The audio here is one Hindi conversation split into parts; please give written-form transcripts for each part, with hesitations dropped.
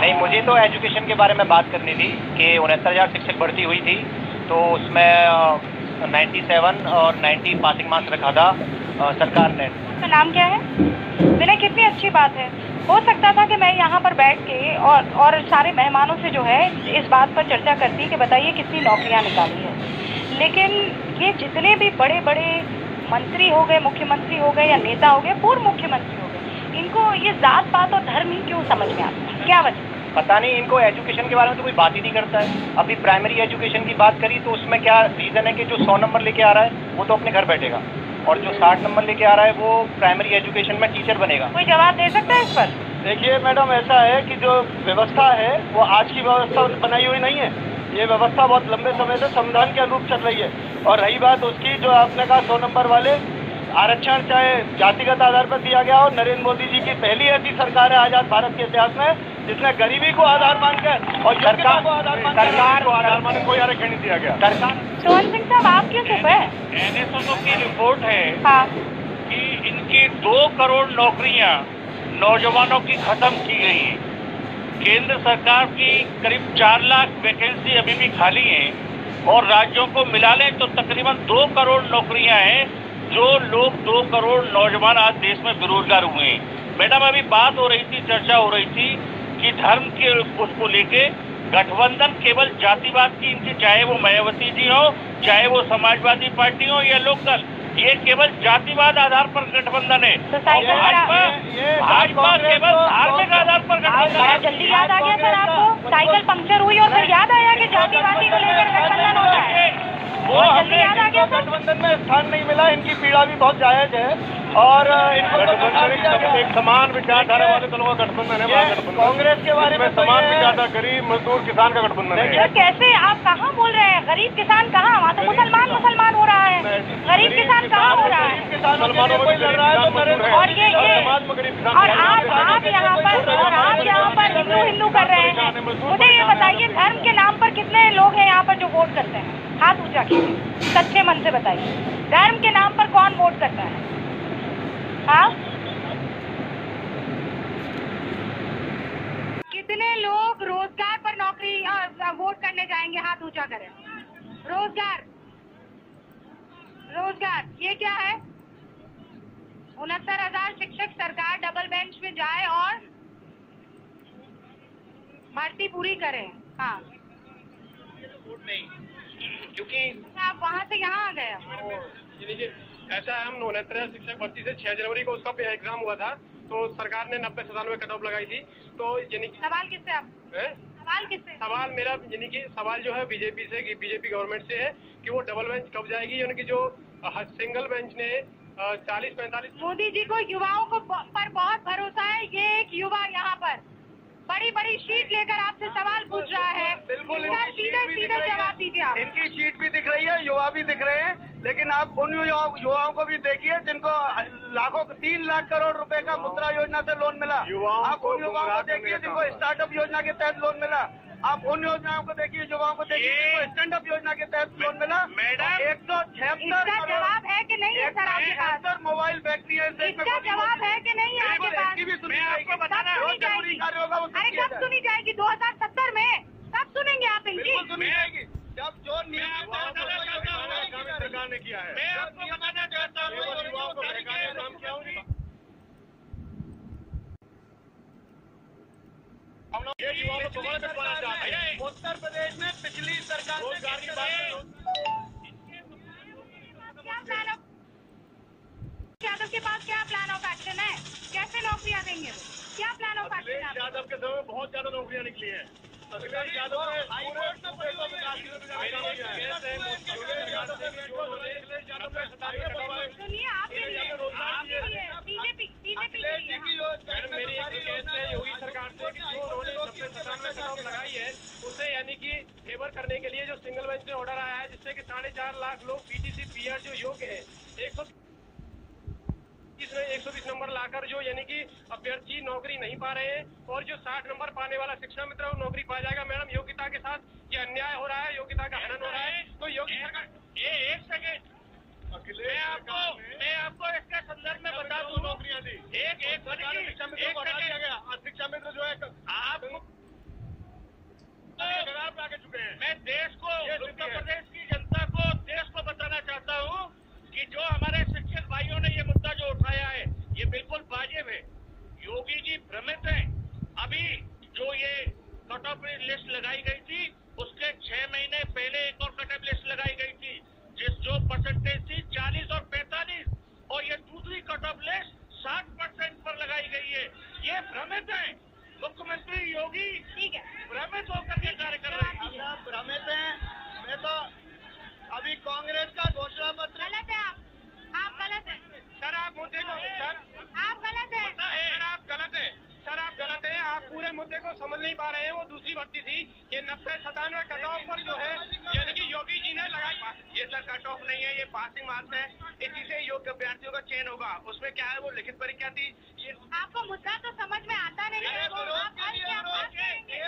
नहीं, मुझे तो एजुकेशन के बारे में बात करनी थी कि 69,000 शिक्षक भर्ती हुई थी, तो उसमें 97 और 90 पासिंग मार्क्स रखा था सरकार ने। आपका नाम क्या है? मैंने कितनी अच्छी बात है। हो सकता था कि मैं यहाँ पर बैठ के और सारे मेहमानों से जो है इस बात पर चर्चा करती कि बताइए कितनी नौकरियाँ निकाली है, लेकिन ये जितने भी बड़े बड़े मंत्री हो गए, मुख्यमंत्री हो गए या नेता हो गए, पूर्व मुख्यमंत्री हो गए, इनको ये जात पात और धर्म ही क्यों समझ में आता है? क्या वजह? पता नहीं, इनको एजुकेशन के बारे में तो कोई बात ही नहीं करता है। अभी प्राइमरी एजुकेशन की बात करी तो उसमें क्या रीज़न है कि जो 100 नंबर लेके आ रहा है वो तो अपने घर बैठेगा, और जो 60 नंबर लेके आ रहा है वो प्राइमरी एजुकेशन में टीचर बनेगा। कोई जवाब दे सकता है इस पर? देखिए मैडम, ऐसा है कि जो व्यवस्था है वो आज की व्यवस्था बनाई हुई नहीं है। ये व्यवस्था बहुत लंबे समय से संविधान के अनुरूप चल रही है। और रही बात उसकी, जो आपने कहा 100 नंबर वाले आरक्षण चाहे जातिगत आधार पर दिया गया हो, नरेंद्र मोदी जी की पहली ऐसी सरकार है आजाद भारत के इतिहास में जिसने गरीबी को आधार मानकर और सरकार को आधार मानकर कोई आरक्षण नहीं दिया गया। सरकार सोहन सिंह साहब, आप क्यों चुप है? NSSO की रिपोर्ट है हाँ, कि इनकी 2 करोड़ नौकरियां नौजवानों की खत्म की गई हैं। केंद्र सरकार की करीब 4 लाख वैकेंसी अभी भी खाली हैं और राज्यों को मिला लें तो तकरीबन 2 करोड़ नौकरियां हैं। जो लोग 2 करोड़ नौजवान आज देश में बेरोजगार हुए हैं। मैडम, अभी बात हो रही थी, चर्चा हो रही थी कि धर्म के उसको लेके गठबंधन केवल जातिवाद की इनकी, चाहे वो मायावती जी हो, चाहे वो समाजवादी पार्टी हो या लोकदल, ये केवल जातिवाद आधार पर गठबंधन है। तो भाजपा केवल धार्मिक आधार पर गठबंधन है। जल्दी याद आ गया सर आपको? साइकिल पंक्चर हुई और फिर याद आया कि जातिवादी को लेकर गठबंधन होता है। वो जल्दी याद आ गया। गठबंधन में स्थान नहीं मिला, इनकी पीड़ा भी बहुत जायज है और इनको एक समान विचारधारा वाले दलों का गठबंधन है। कांग्रेस के बारे में समान विचारधारा, गरीब मजदूर किसान का गठबंधन है। कैसे आप कहाँ बोल रहे हैं? गरीब किसान कहाँ? वहाँ तो मुसलमान हो रहा है। गरीब किसान कहाँ हो रहा है? मुसलमानों को लड़ रहा है और ये और आप यहाँ पर हिंदू कर रहे हैं। मुझे ये बताइए, धर्म के नाम पर कितने लोग हैं यहाँ पर जो वोट करते हैं? हाथ ऊंचा कीजिए, सच्चे मन से बताइए, धर्म के नाम पर कौन वोट करता है? हाँ, कितने लोग रोजगार पर नौकरी वोट करने जाएंगे? हाथ ऊंचा करें। रोजगार ये क्या है? 69,000 शिक्षक सरकार डबल बेंच में जाए और भर्ती पूरी करें। हाँ, क्योंकि आप वहाँ से यहाँ आ गए। ऐसा है, हम 69,000 शिक्षक भर्ती से 6 जनवरी को उसका एग्जाम हुआ था, तो सरकार ने 90-97 कट ऑफ लगाई थी। तो यानी सवाल किससे? आप सवाल किससे? सवाल मेरा यानी कि सवाल जो है बीजेपी गवर्नमेंट से है कि वो डबल बेंच कब जाएगी, यानी कि जो सिंगल बेंच ने 40-45। मोदी जी को युवाओं को पर बहुत भरोसा है। ये एक युवा यहाँ पर बड़ी बड़ी शीट लेकर आपसे सवाल पूछ रहा है। बिल्कुल, सीधे जवाब दीजिए आप। इनकी शीट भी दिख रही है, युवा भी दिख रहे हैं, लेकिन आप उन युवाओं को भी देखिए जिनको 3 लाख करोड़ रुपए का मुद्रा योजना से लोन मिला। आप उन युवाओं को देखिए जिनको स्टार्टअप योजना के तहत लोन मिला। आप उन योजनाओं को देखिए, युवाओं को देखिए जिनको स्टैंड अप योजना के तहत लोन मिला। मैडम, 176 जवाब है कि नहीं है सर आपके पास? मोबाइल फैक्ट्री है। इसका जवाब है कि नहीं है आपके पास? आपको बताना अरे कब सुनी जाएगी? 2070 में कब सुनेंगे आप इनकी? सुनी जाएगी जब जो सरकार ने किया है। मैं आपको बताना चाहता हूँ, ये युवाओं को बताना चाहते हैं। उत्तर प्रदेश में पिछली सरकार रोजगार की बात यादव के पास क्या प्लान ऑफ एक्शन है? कैसे नौकरियां देंगे? क्या प्लान ऑफ एक्शन है? यादव के समय बहुत ज्यादा नौकरियां निकली हैं। अखिलेश यादव ने सुनिए, आप बीजेपी मेरी एक रिक्वेस्ट है योगी सरकार से कि जो उन्होंने 90-97 कट ऑफ लगाई है उसे यानी कि फेवर करने के लिए जो सिंगल बेंच ने ऑर्डर आया है, जिससे कि 4.5 लाख लोग पीटीसी पीआर जो योग्य है 120 नंबर लाकर जो यानी कि अभ्यर्थी नौकरी नहीं पा रहे हैं, और जो 60 नंबर पाने वाला शिक्षा मित्र वो नौकरी पा जाएगा। मैडम, योग्यता के साथ ये अन्याय हो रहा है, योग्यता का हनन हो रहा है। तो योगी सरकार, ये एक सेकेंड, मैं आपको इसके संदर्भ में बता दूं। नौकरियां दी, एक शिक्षा मित्र को हटा दिया गया। शिक्षा मित्र जो है जो हमारे शिक्षक भाइयों ने ये मुद्दा जो उठाया है ये बिल्कुल वाजिब है। योगी जी भ्रमित हैं। अभी जो ये कट ऑफ लिस्ट लगाई गई थी उसके 6 महीने पहले एक और कट ऑफ लिस्ट लगाई गई थी जो परसेंटेज थी 40 और 45, और ये दूसरी कट ऑफ लिस्ट 60% पर लगाई गई है। ये भ्रमित है। मुख्यमंत्री योगी ठीक है, भ्रमित होकर के कार्य कर रहे हैं। आप भ्रमित हैं। मैं तो अभी कांग्रेस का घोषणा पत्र गलत है आप गलत हैं सर, आप मुद्दे को सर आप गलत हैं। सर आप गलत हैं। सर आप गलत हैं। आप पूरे मुद्दे को समझ नहीं पा रहे हैं। वो दूसरी भर्ती थी ये 90-97 कट ऑफ पर जो है यानी कि योगी जी ने लगाई। ये सर कट ऑफ नहीं है, ये पासिंग मार्क्स है। इसी से योग्य अभ्यर्थियों का चयन होगा। उसमें क्या है, वो लिखित परीक्षा थी। ये आपको मुद्दा तो समझ में आता नहीं है। अरे विरोध आप हल क्या बात करेंगे?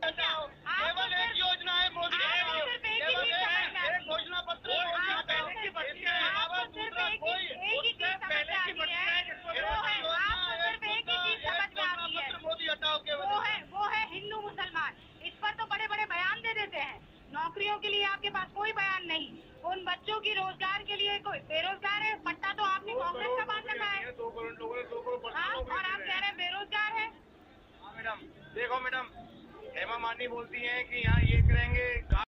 केवल एक योजना है मोदी केवल एक घोषणा पत्र मोदी हटाओ केवल वो है हिंदू मुसलमान। इस पर तो बड़े बड़े बयान दे देते हैं। नौकरियों के लिए आपके पास कोई बयान नहीं। उन बच्चों की रोजगार के लिए कोई बेरोजगार है। पट्टा तो आपने कांग्रेस का बांध रखा है। 2 करोड़ लोगों ने 2 करोड़ हाँ, और आप कह रहे हैं बेरोजगार है। मैडम देखो मैडम, हेमा मालिनी बोलती हैं कि यहाँ ये करेंगे।